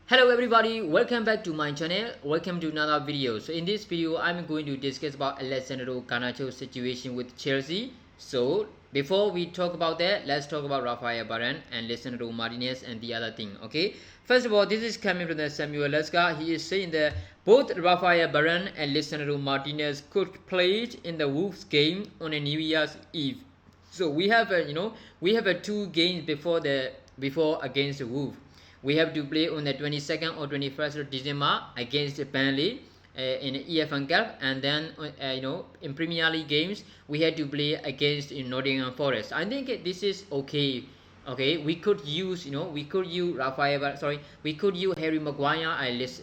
Hello everybody, welcome back to my channel. Welcome to another video. So in this video, I'm going to discuss about Alessandro Garnacho's situation with Chelsea. So before we talk about that, let's talk about Rafael Varane and Alessandro Martinez and the other thing. Okay. First of all, this is coming from the Samuel Leska. He is saying that both Rafael Varane and Alessandro Martinez could play in the Wolves game on a New Year's Eve. So we have a 2 games before against the Wolves. We have to play on the 22nd or 21st of December against Burnley in EFL Cup, and then in Premier League games we had to play against Nottingham Forest. I think this is okay. Okay, we could use we could use Harry Maguire at least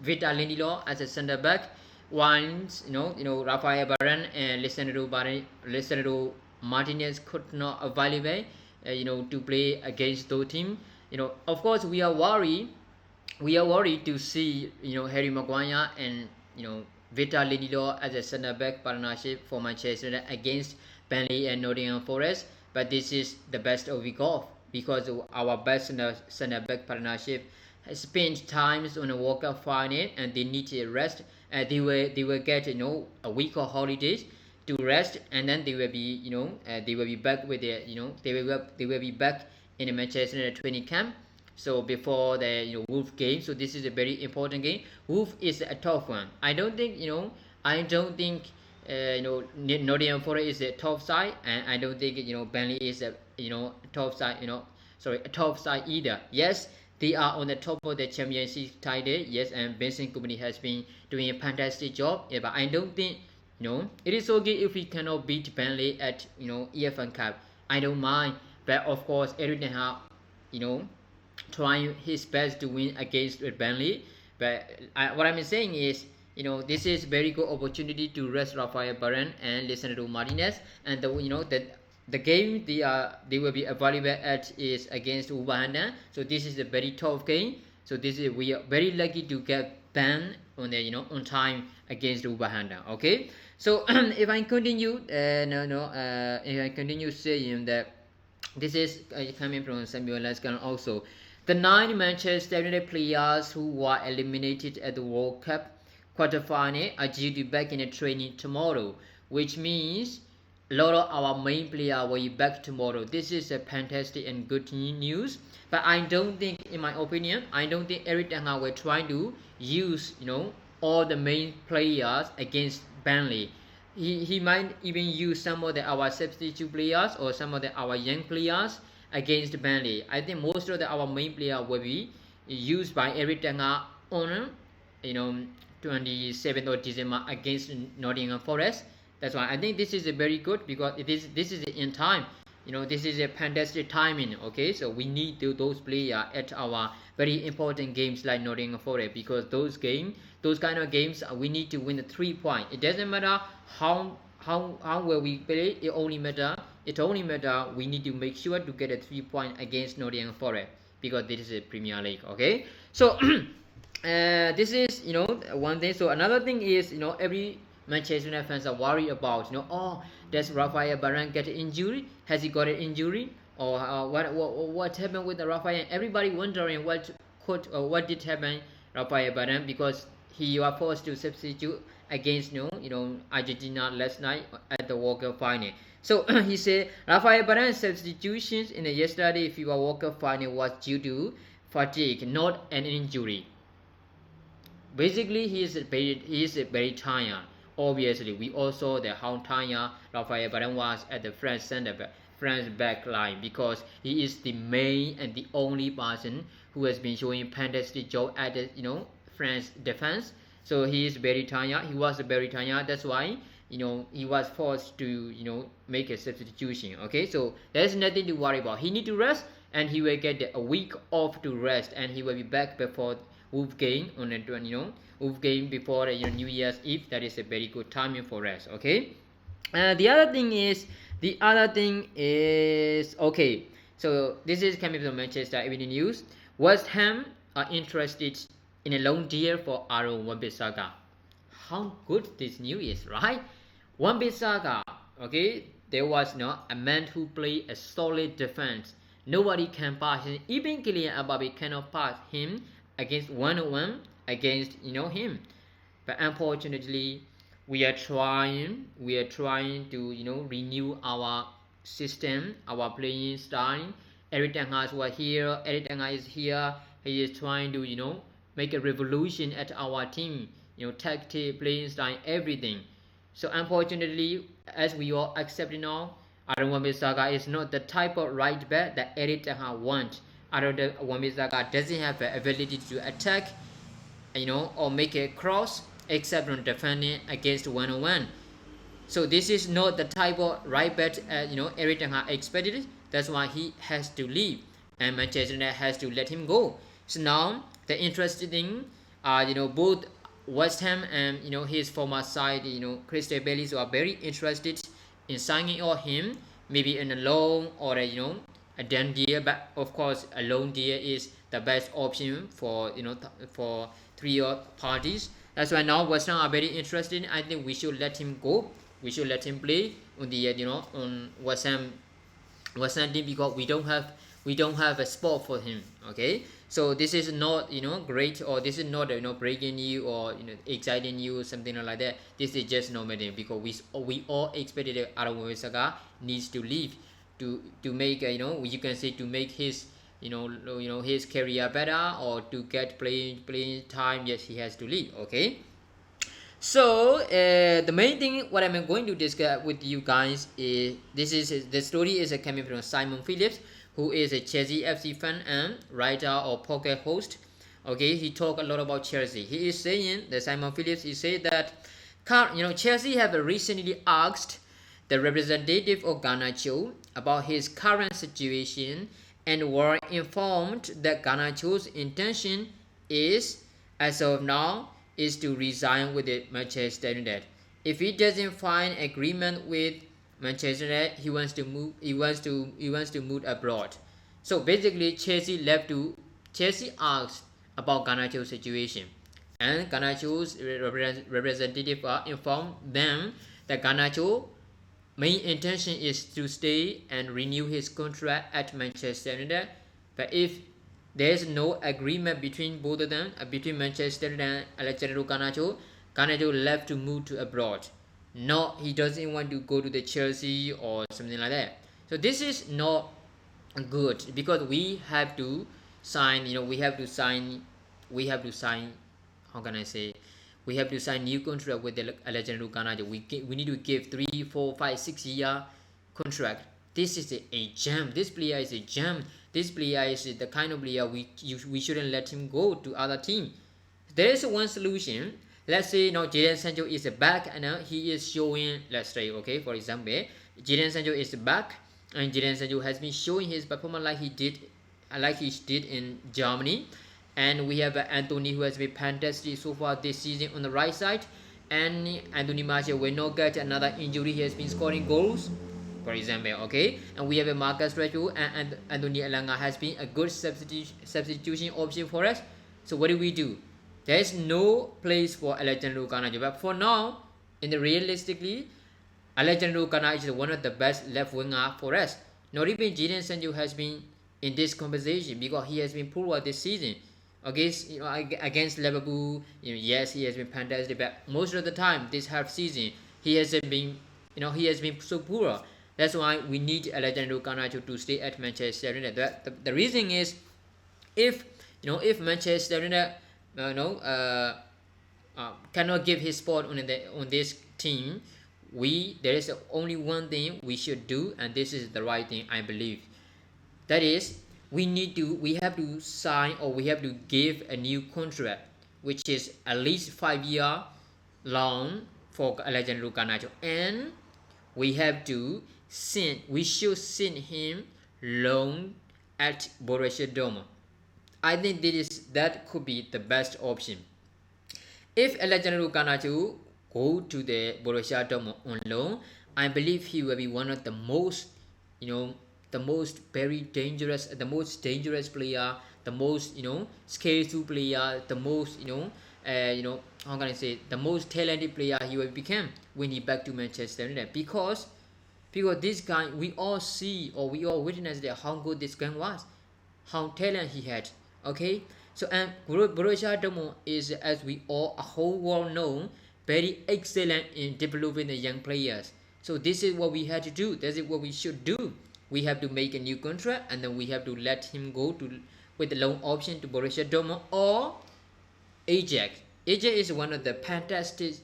Victor Lindelof as a centre back. Once Rafael Varane and Lisandro Martinez could not available to play against those team. Of course we are worried to see Harry Maguire and Victor Lindelof as a centre back partnership for Manchester United against Burnley and Nottingham Forest, but this is the best of we got because our best centre back partnership has spent times on a World Cup final and they need to rest. They will get a week of holidays to rest, and then they will be back with their they will be back in the Manchester United training camp. So before the Wolf game, so this is a very important game. Wolf is a tough one. I don't think Nottingham Forest is a top side, and I don't think Burnley is a top side. A top side either. Yes, they are on the top of the championship title. Yes, and Vincent Company has been doing a fantastic job. Yeah, but I don't think it is okay if we cannot beat Burnley at EFL Cup. I don't mind, but of course Eric Ten Hag trying his best to win against Burnley. But what I'm saying is this is very good opportunity to rest Rafael Varane and Lisandro Martinez, and the game they will be available at is against Wolverhampton. So this is a very tough game. So we are very lucky to get banned on the on time against Wolverhampton. Okay. So if I continue if I continue saying that this is coming from Samuel Laskan also. The 9 Manchester United players who were eliminated at the World Cup quarterfinal are due to be back in the training tomorrow, which means a lot of our main players will be back tomorrow. This is a fantastic and good news. But I don't think, in my opinion, I don't think Eric Ten Hag will try to use all the main players against Burnley. He might even use some of our substitute players or some of our young players against Burnley. I think most of our main players will be used by Eric Ten Hag on 27th of December against Nottingham Forest. That's why I think this is a very good, because this is in time. This is a fantastic timing. Okay, so we need those players at our very important games like Nottingham Forest, because those kind of games we need to win the 3 points. It doesn't matter how well we play. It only matter we need to make sure to get a 3 point against Nottingham Forest, because this is a Premier League. Okay, so this is one thing. So another thing is every Manchester United fans are worried about does Rafael Varane get an injury? Has he got an injury? Or what happened with the Rafael? Everybody wondering what did happen Rafael Varane, because he was forced to substitute against Argentina last night at the World Cup final. So he said Rafael Varane's substitutions in the yesterday FIBA World Cup final was due to fatigue, not an injury. Basically, he is very tired. Obviously, we all saw how tired Rafael Varane was at the France back line, because he is the main and the only person who has been showing fantastic job at the France defense. So he is very tired. He was very tired. That's why he was forced to make a substitution. Okay, so there's nothing to worry about. He need to rest, and he will get a week off to rest, and he will be back before Wolf game on the Wolf game before New Year's Eve. That is a very good timing for us. Okay, the other thing is okay. So this is coming from Manchester Evening News. West Ham are interested in a loan deal for Aaron Wan-Bissaka. How good this news is, right? Wan-Bissaka, okay, there was a man who played a solid defense Nobody can pass him. Even Kylian Mbappe cannot pass him against one-on-one against him. But unfortunately, we are trying to renew our system, our playing style. Eric Ten Hag was here. Eric Ten Hag is here. He is trying to make a revolution at our team. Tactic, playing style, everything. So unfortunately, as we all accept now, Aaron Wan-Bissaka is not the type of right back that Eric Ten Hag wants. Aaron Wan-Bissaka doesn't have the ability to attack, or make a cross, except on defending against one-on-one. So this is not the type of right back Eric Ten Hag expected. That's why he has to leave, and Manchester United has to let him go. So now the interesting thing, both West Ham and his former side, Crystal Palace are very interested in signing or him, maybe in a loan or a done deal. But of course, a loan deal is the best option for for three parties. That's why now West Ham are very interested. I think we should let him go. We should let him play on the on West Ham team, because we don't have a spot for him. Okay, so this is not great, or this is not breaking news or exciting news, something like that. This is just normal thing, because we all expected that Aaron Wan-Bissaka needs to leave to make you can say, to make his his career better, or to get playing time. Yes, he has to leave. Okay, so the main thing what I'm going to discuss with you guys is the story is coming from Simon Phillips, who is a Chelsea FC fan and writer or podcast host. Okay, he talked a lot about Chelsea. He is saying that Simon Phillips is saying that Chelsea have recently asked the representative of Garnacho about his current situation, and were informed that Garnacho's intention is, as of now, is to resign with the Manchester United. If he doesn't find agreement with Manchester United, he wants to move. He wants to move abroad. So basically, Chelsea asked about Garnacho's situation, and Garnacho's representative informed them that Garnacho main intention is to stay and renew his contract at Manchester United. But if there is no agreement between both of them, between Manchester United and Alejandro Garnacho, Garnacho left to move to abroad. No, he doesn't want to go to the Chelsea or something like that. So this is not good, because we have to sign. We have to sign. How can I say? We have to sign new contract with the Alejandro Garnacho. We need to give 3, 4, 5, 6 year contract. This is a gem. This player is a gem. This player is the kind of player we shouldn't let him go to other team. There is one solution. Let's say now Jadon Sancho is back, and he is showing. Let's say, okay, for example, Jadon Sancho is back, and Jadon Sancho has been showing his performance like he did in Germany. And we have Anthony, who has been fantastic so far this season on the right side. And Anthony Martial will not get another injury. He has been scoring goals, for example. Okay, and we have a Marcus Rashford, and Anthony Elanga has been a good substitution option for us. So what do? There is no place for Alejandro Garnacho. But for now, realistically, Alejandro Garnacho is one of the best left winger for us. Not even Jadon Sancho has been in this conversation, because he has been poor this season. Against Liverpool, yes, he has been fantastic, but most of the time this half season he hasn't been, he has been so poor. That's why we need Alejandro Garnacho to stay at Manchester United. The reason is, if Manchester United cannot give his spot on this team, there is only one thing we should do, and this is the right thing, I believe. That is, we have to sign, or we have to give a new contract, which is at least 5-year loan for Alejandro Garnacho, and we should send him loan at Borussia Dortmund. I think that could be the best option. If Alejandro Garnacho go to the Borussia Dortmund on loan, I believe he will be one of the most very dangerous, player, the most skillful player, the most how can I say, the most talented player he will become when he back to Manchester United, because because this guy, we all see or we all witness that how good this guy was, how talent he had. Okay, so and Borussia Dortmund is, as we all a whole world know, very excellent in developing the young players. So this is what we had to do. This is what we should do. We have to make a new contract, and then we have to let him go to with the loan option to Borussia Dortmund or Ajax. Ajax is one of the fantastic,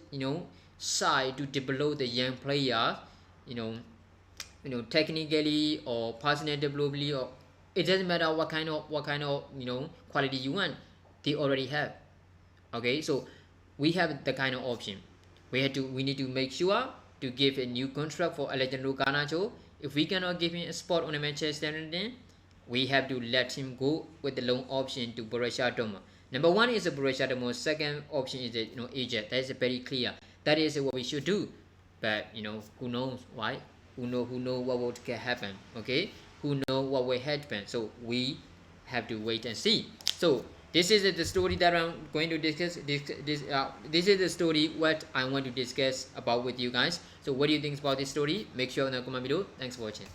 side to develop the young player, you know, technically or personally developably, or it doesn't matter what kind of quality you want, they already have. Okay, so we have the kind of option. We need to make sure to give a new contract for Alejandro Garnacho. If we cannot give him a spot on the Manchester United, we have to let him go with the loan option to Borussia Dortmund. Number one is Borussia Dortmund. Second option is Ajax. That is very clear. That is what we should do. But who knows why? Who know what will happen? Okay, who know what will happen? So we have to wait and see. So this is the story that I'm going to discuss. This is the story what I want to discuss about with you guys. So what do you think about this story? Make sure to comment below. Thanks for watching.